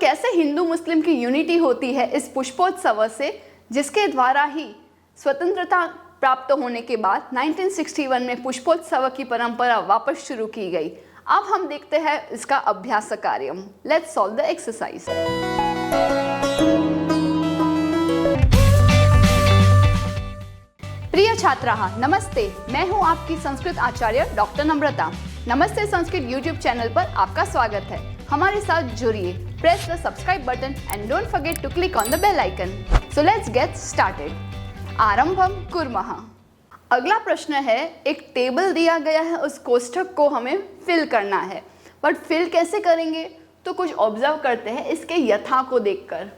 कैसे हिंदू मुस्लिम की यूनिटी होती है इस पुष्पोत्सव से, जिसके द्वारा ही स्वतंत्रता प्राप्त होने के बाद 1961 में पुष्पोत्सव की परंपरा वापस शुरू की गई। अब हम देखते हैं इसका अभ्यास कार्य। Let's solve the exercise. प्रिय छात्राः, नमस्ते। मैं हूं आपकी संस्कृत आचार्य डॉक्टर नम्रता। नमस्ते संस्कृत यूट्यूब चैनल पर आपका स्वागत है। हमारे साथ जुड़िए। Press the subscribe button and don't forget to click on the bell icon. So let's get started. आरंभम कुर्मः। अगला प्रश्न है, एक टेबल दिया गया है, उस कोष्ठक को हमें फिल करना है। बट फिल कैसे करेंगे, तो कुछ ऑब्जर्व करते हैं इसके यथा को देखकर।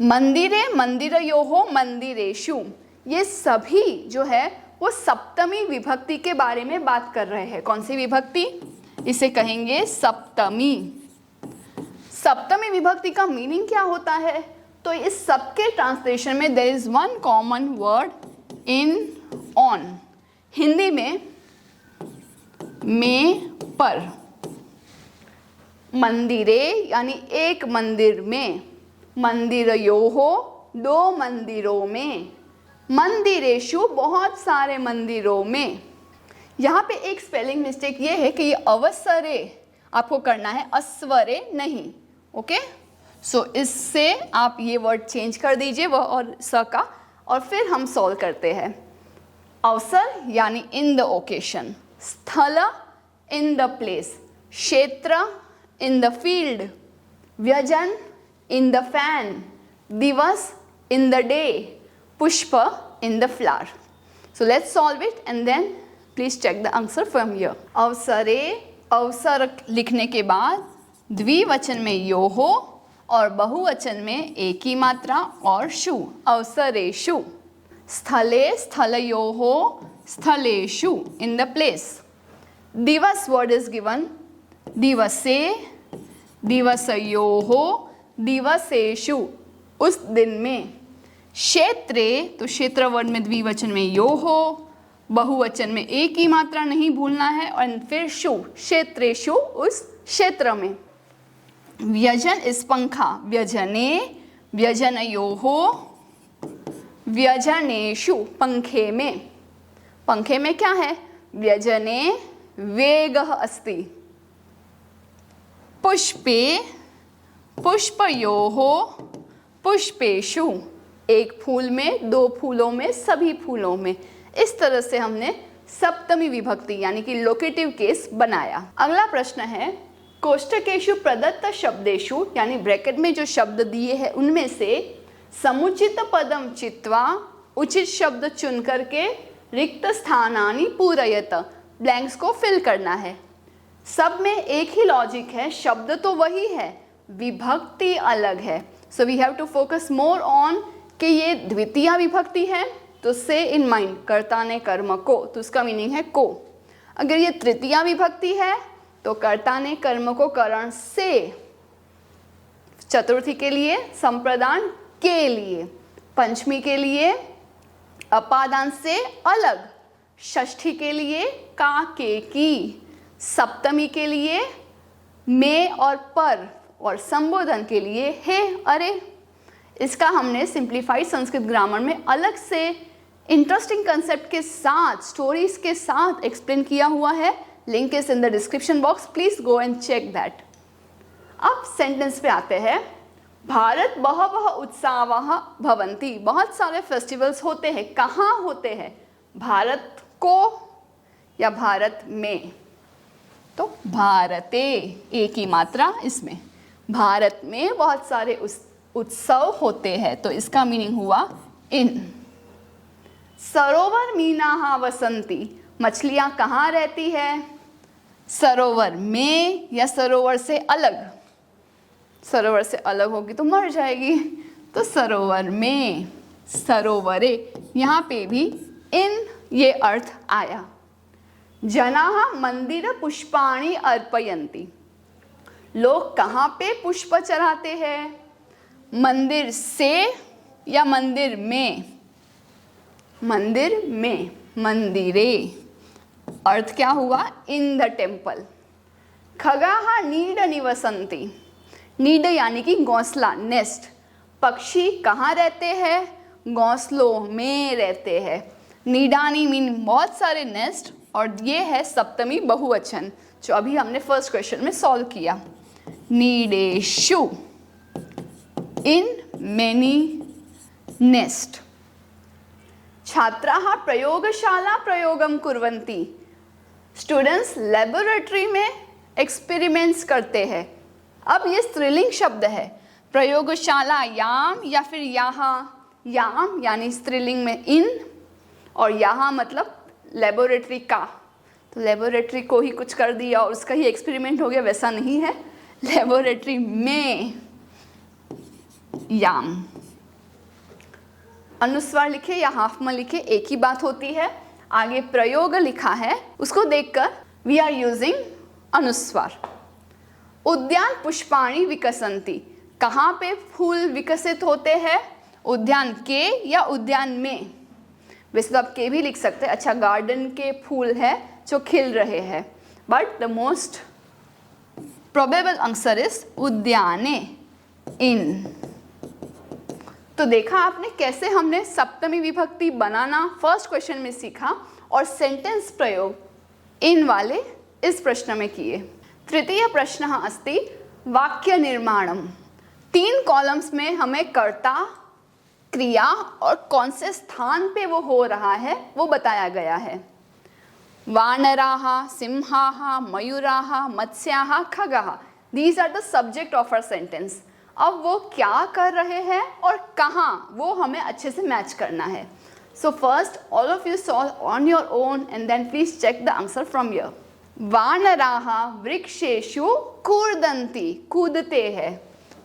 मंदिरे मंदिरयोः मंदिरेषु, ये सभी जो है वो सप्तमी विभक्ति के बारे में बात कर रहे हैं। कौन सी विभक्ति? इसे कहेंगे सप्तमी। सप्तमी विभक्ति का मीनिंग क्या होता है? तो इस सबके ट्रांसलेशन में there is one common word in on. Hindi में पर, मंदिरे यानी एक मंदिर में, मंदिरयोः दो मंदिरों में, मंदिरेषु बहुत सारे मंदिरों में। यहाँ पे एक स्पेलिंग मिस्टेक ये है कि ये अवसरे आपको करना है, अस्वरे नहीं। ओके, सो इससे आप ये वर्ड चेंज कर दीजिए वह और स का, और फिर हम सॉल्व करते हैं। अवसर यानी इन द ओकेशन, स्थल इन द प्लेस, क्षेत्र इन द फील्ड, व्यजन इन द फैन, दिवस इन द डे, पुष्प in the flower. So let's solve it and then please check the answer from here. अवसरे, अवसर लिखने के बाद द्विवचन में योः और बहुवचन में एक ही मात्रा और शु, अवसरेषु। स्थले स्थलयोः स्थलेषु, in the place. दिवस word is given, दिवसे दिवसयोः दिवसेषु, उस दिन में। क्षेत्रे, तो क्षेत्र वर्ड में द्विवचन में योः, बहुवचन में एक ही मात्रा नहीं भूलना है, और फिर शु, क्षेत्रेषु, उस क्षेत्र में। व्यजन इस पंखा, व्यजने व्यजनयोः व्यजनेषु, पंखे में। पंखे में क्या है? व्यजने वेगः अस्ति। पुष्पे पुष्पयोः पुष्पेषु, एक फूल में, दो फूलों में, सभी फूलों में। इस तरह से हमने सप्तमी विभक्ति यानी कि लोकेटिव केस बनाया। अगला प्रश्न है, कोष्ठकेषु प्रदत्त शब्देषु, यानी ब्रैकेट में जो शब्द दिए हैं उनमें से समुचित पदम चित्वा, उचित शब्द चुन करके रिक्त स्थानानि पूरयत, ब्लैंक्स को फिल करना है। सब में एक ही लॉजिक है, शब्द तो वही है, विभक्ति अलग है। So we have to focus more on कि ये द्वितीय विभक्ति है, तो से इन माइंड, कर्ता ने कर्म को, तो उसका मीनिंग है को। अगर ये तृतीय विभक्ति है तो कर्ता ने कर्म को करण से, चतुर्थी के लिए संप्रदान के लिए, पंचमी के लिए अपादान से अलग, षष्ठी के लिए का के की, सप्तमी के लिए में और पर, और संबोधन के लिए हे अरे। इसका हमने सिंप्लीफाइड संस्कृत ग्रामर में अलग से इंटरेस्टिंग कंसेप्ट के साथ, स्टोरीज के साथ एक्सप्लेन किया हुआ है। Link is in the description box, please go and check that. अब सेंटेंस पे आते हैं। भारत बहवः उत्सवाः भवन्ति, बहुत सारे फेस्टिवल्स होते हैं। कहाँ होते हैं? भारत को या भारत में? तो भारते, एक ही मात्रा इसमें। भारत में बहुत सारे उत्सव होते हैं, तो इसका मीनिंग हुआ इन। सरोवर मीनाः वसन्ति, मछलियां कहाँ रहती है? सरोवर में या सरोवर से अलग? सरोवर से अलग होगी तो मर जाएगी, तो सरोवर में, सरोवरे, यहाँ पे भी इन ये अर्थ आया। जनाः मंदिर पुष्पाणि अर्पयन्ति, लोग कहाँ पे पुष्प चढ़ाते हैं? मंदिर से या मंदिर में? मंदिर में, मंदिरे। अर्थ क्या हुआ? In the temple. खगाः नीड निवसन्ति, नीड यानी कि घोंसला, नेस्ट। पक्षी कहाँ रहते हैं? घोंसलों में रहते हैं। नीडानी मीन बहुत सारे नेस्ट, और ये है सप्तमी बहुवचन जो अभी हमने फर्स्ट क्वेश्चन में सॉल्व किया। नीडेषु, इन मेनी नेस्ट। छात्राः प्रयोगशाला प्रयोगम कुर्वन्ति, स्टूडेंट्स लेबोरेटरी में एक्सपेरिमेंट्स करते हैं। अब ये स्त्रीलिंग शब्द है, प्रयोगशाला याम या फिर यहाँ। याम यानी स्त्रीलिंग में इन, और यहाँ मतलब लेबोरेटरी का। तो लेबोरेटरी को ही कुछ कर दिया और उसका ही एक्सपेरिमेंट हो गया, वैसा नहीं है। लेबोरेटरी में याम। अनुस्वार लिखे या हाफ में लिखे एक ही बात होती है। आगे प्रयोग लिखा है, उसको देखकर वी आर यूजिंग अनुस्वार। उद्यान पुष्पाणि विकसन्ति, कहाँ पे फूल विकसित होते हैं? उद्यान के या उद्यान में? वैसे तो आप के भी लिख सकते हैं। अच्छा, गार्डन के फूल है जो खिल रहे हैं, but the most probable answer is उद्याने, इन। तो देखा आपने कैसे हमने सप्तमी विभक्ति बनाना फर्स्ट क्वेश्चन में सीखा, और सेंटेंस प्रयोग इन वाले इस प्रश्न में किए। तृतीय प्रश्न अस्ति वाक्य निर्माणम। 3 कॉलम्स में हमें कर्ता, क्रिया और कौन से स्थान पे वो हो रहा है वो बताया गया है। वानराः, सिंहाः, मयूराः, मत्स्याः, खगाः, these are the subject of our sentence. अब वो क्या कर रहे हैं और कहाँ, वो हमें अच्छे से मैच करना है। So first all of you solve on your own and then please check the answer from your. वानराः वृक्षेषु कूर्दन्ति, कूदते हैं।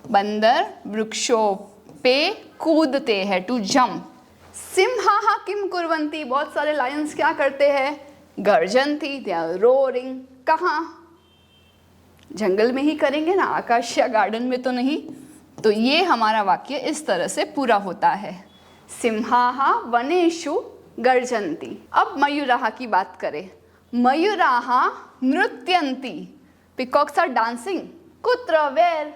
बंदर वृक्षों पे कूदते हैं, टू जंप। सिंहाः किम कुर्वन्ति, बहुत सारे लायंस क्या करते हैं? गर्जन्ति, दे आर रोरिंग। कहाँ? जंगल में ही करेंगे ना, आकाश या गार्डन में तो नहीं। तो ये हमारा वाक्य इस तरह से पूरा होता है। सिंहाः वनेषु गर्जन्ति। अब मयूराः की बात करें। मयूराः नृत्यन्ति, पीकॉक्स आर डांसिंग। कुत्र, where?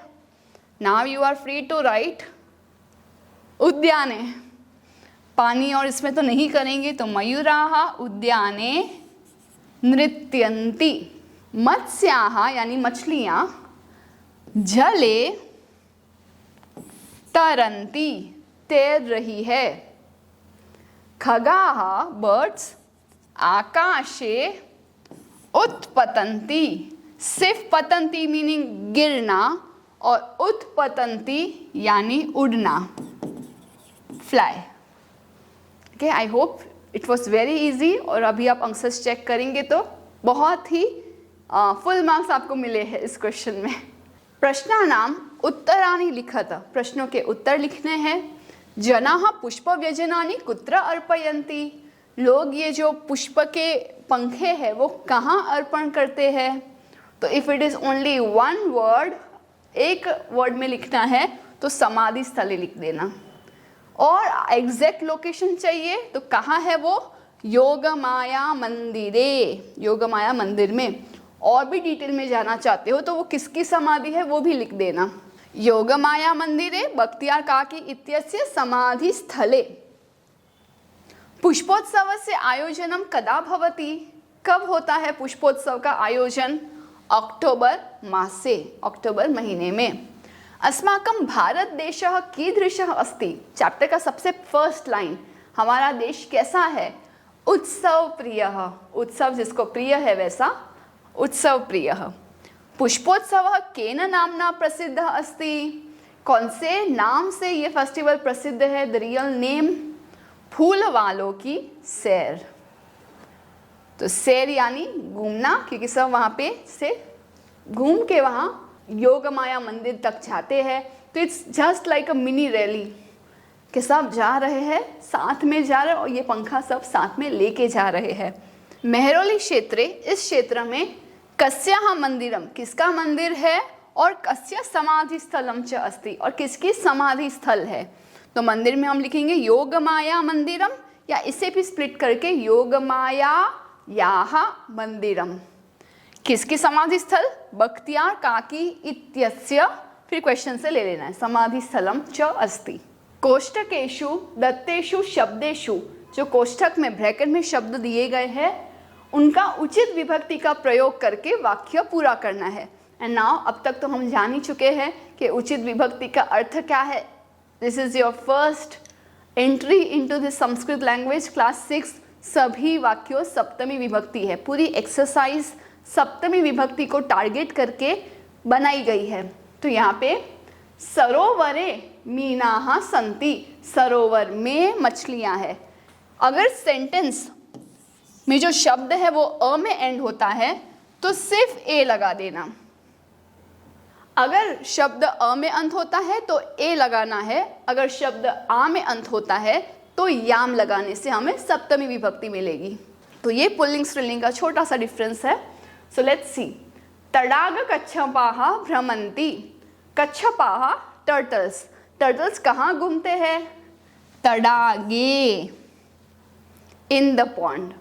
Now you are free to write उद्याने। पानी और इसमें तो नहीं करेंगे, तो मयूराः उद्याने नृत्यन्ति। मत्स्याः यानी मछलियाँ जले तरन्ति, तैर रही है। खगाः बर्ड्स आकाशे उत्पतन्ति। सिर्फ पतन्ति मीनिंग गिरना, और उत्पतन्ति यानी उड़ना, fly. Okay, I hope it was very easy. और अभी आप आंसर्स चेक करेंगे तो बहुत ही फुल मार्क्स आपको मिले हैं इस क्वेश्चन में। प्रश्नानाम उत्तराणि लिखत, प्रश्नों के उत्तर लिखने हैं। जनाः पुष्पव्यजनानि कुत्र अर्पयन्ति, लोग ये जो पुष्प के पंखे हैं वो कहाँ अर्पण करते हैं? तो if it is only one word, एक वर्ड में लिखना है तो समाधि स्थले लिख देना। और एग्जैक्ट लोकेशन चाहिए तो कहाँ है वो? योगमाया मंदिरे, योगमाया मंदिर में। और भी डिटेल में जाना चाहते हो तो वो किसकी समाधि है वो भी लिख देना। योगमाया मंदिरे बख्तियार काकी इत्यस्य समाधि स्थले। पुष्पोत्सवस्य आयोजनम कदा भवति, कब होता है पुष्पोत्सव का आयोजन? अक्टोबर मासे, अक्टोबर महीने में। अस्माकं भारत देशः कीदृशः अस्ति, चैप्टर का सबसे फर्स्ट लाइन, हमारा देश कैसा है? उत्सव प्रियः, उत्सव जिसको प्रिय है वैसा उत्सव प्रियः। पुष्पोत्सवः केन नाम्ना प्रसिद्धः अस्ति, कौन से नाम से ये फेस्टिवल प्रसिद्ध है? द रियल नेम, फूल वालों की सैर। तो सैर यानी घूमना, क्योंकि सब वहाँ पे से घूम के वहाँ योगमाया मंदिर तक जाते हैं। तो it's just like a mini rally कि सब जा रहे हैं, साथ में जा रहे हैं, और ये पंखा सब साथ में लेके जा रहे हैं। मेहरौली क्षेत्रे, इस क्षेत्र में कस्याः मंदिरम, किसका मंदिर है? और कस्य समाधि स्थलम च अस्ति, और किसकी समाधि स्थल है? तो मंदिर में हम लिखेंगे योगमाया मंदिरम, या इसे भी स्प्लिट करके योगमाया याः मंदिरम। किसकी समाधि स्थल? बख्तियार काकी इत्यस्य फिर क्वेश्चन से ले लेना है। समाधि स्थलम च अस्ति। कोष्ठकेषु दत्तेषु शब्देषु, जो कोष्ठक में ब्रैकेट में शब्द दिए गए हैं उनका उचित विभक्ति का प्रयोग करके वाक्य पूरा करना है। एंड नाउ अब तक तो हम जान ही चुके हैं कि उचित विभक्ति का अर्थ क्या है। This is your first entry into this Sanskrit language class 6। सभी वाक्यों सप्तमी विभक्ति है। पूरी एक्सरसाइज सप्तमी विभक्ति को टारगेट करके बनाई गई है। तो यहाँ पे सरोवरे मीनाः सन्ति, सरोवर में मछलियाँ हैं। अगर सेंटेंस में जो शब्द है वो अ में एंड होता है तो सिर्फ ए लगा देना। अगर शब्द अ में अंत होता है तो ए लगाना है। अगर शब्द आ में अंत होता है तो याम लगाने से हमें सप्तमी विभक्ति मिलेगी। तो ये पुल्लिंग स्त्रीलिंग का छोटा सा डिफरेंस है। So let's see. तडाग कच्छपाः भ्रमन्ति। कच्छपाः टर्टल्स। टर्टल्स कहाँ घूमते हैं? तडागे, इन द पॉन्ड।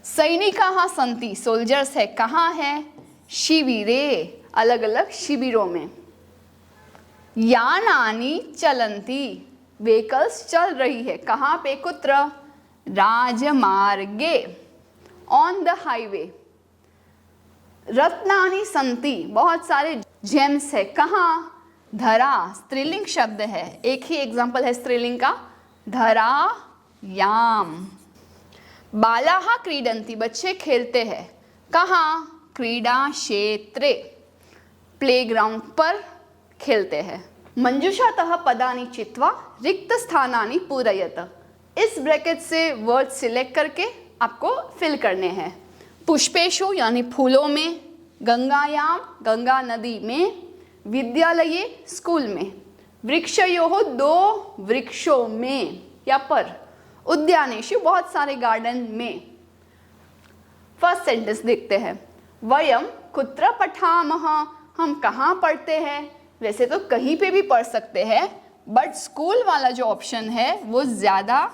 सैनिकाः सन्ति। सोल्जर्स है कहाँ है? शिविरे, अलग अलग शिविरों में। यानानि चलन्ति। व्हीकल्स चल रही है कहाँ पे? कुत्र? राजमार्गे, ऑन द हाईवे। रत्नानि सन्ति। बहुत सारे जेम्स है कहाँ? धरा, स्त्रीलिंग शब्द है। एक ही एग्जाम्पल है स्त्रीलिंग का, धरायाम। बालाः क्रीडन्ति। बच्चे खेलते हैं कहाँ? क्रीडा क्षेत्रे, प्लेग्राउंड पर खेलते हैं। मंजूषातः पदानि चित्वा रिक्त स्थानानि पूरयत। इस ब्रैकेट से वर्ड सिलेक्ट करके आपको फिल करने हैं। पुष्पेषु यानी फूलों में, गंगायाम गंगा नदी में, विद्यालये स्कूल में, वृक्षयोः दो वृक्षों में या पर, उद्यानेषु बहुत सारे गार्डन में। फर्स्ट सेंटेंस देखते हैं। वयम कुत्र पठामः। हम कहाँ पढ़ते हैं? वैसे तो कहीं पे भी पढ़ सकते हैं, बट स्कूल वाला जो ऑप्शन है वो ज़्यादा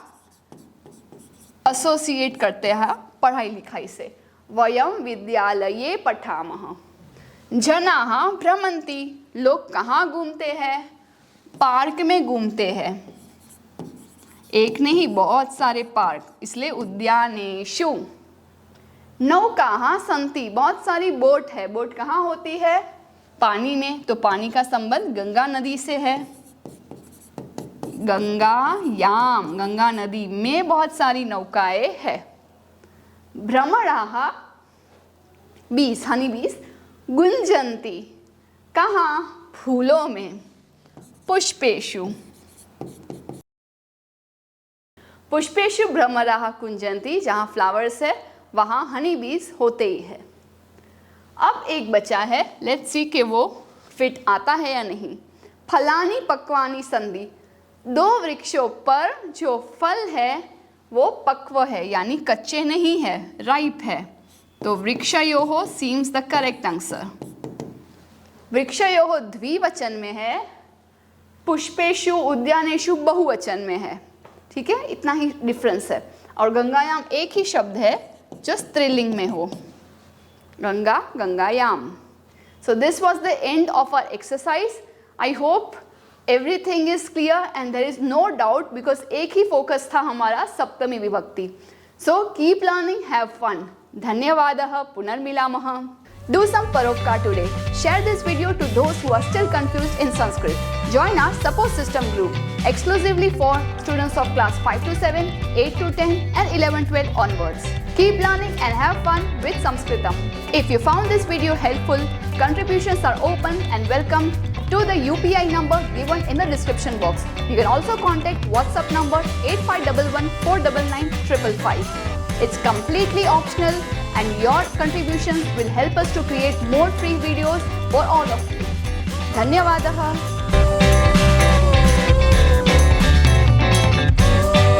एसोसिएट करते हैं पढ़ाई लिखाई से। वयम विद्यालये पठामः। जनाः भ्रमन्ति। लोग कहाँ घूमते हैं? पार्क में घूमते हैं। एक नहीं, बहुत सारे पार्क, इसलिए उद्यानेषु। नौकाः सन्ति। बहुत सारी बोट है। बोट कहाँ होती है? पानी में। तो पानी का संबंध गंगा नदी से है। गंगायाम, गंगा नदी में बहुत सारी नौकाएं है। भ्रमराः, बीज, हनी बीज, गुंजन्ति। कहाँ? फूलों में। पुष्पेषु, पुष्पेषु भ्रमराः कुंजन्ति। जहाँ फ्लावर्स है वहाँ हनी बीज होते ही है। अब एक बचा है, लेट्स सी कि वो फिट आता है या नहीं। फलानि पक्वानि सन्ति। दो वृक्षों पर जो फल है वो पक्व है यानी कच्चे नहीं है, राइप है। तो वृक्षयोः सीम्स द करेक्ट आंसर। वृक्षयोः द्विवचन में है, पुष्पेषु उद्यानेषु बहुवचन में है। ठीक है, इतना ही डिफरेंस है। और गंगायाम एक ही शब्द है जो स्त्रीलिंग में हो, Ganga, गंगायाम। So this was the end of our exercise. I hope everything is clear and there is no doubt because एक ही focus था हमारा सप्तमी विभक्ति. So keep learning, have fun. धन्यवादः, पुनर्मिलामः. Do some paropkar today. Share this video to those who are still confused in Sanskrit. Join our support system group exclusively for students of class 5 to 7, 8 to 10 and 11-12 onwards. Keep learning and have fun with Sanskritam. If you found this video helpful, contributions are open and welcome to the UPI number given in the description box. You can also contact WhatsApp number 8511 499 555. It's completely optional and your contributions will help us to create more free videos for all of you. धन्यवादः.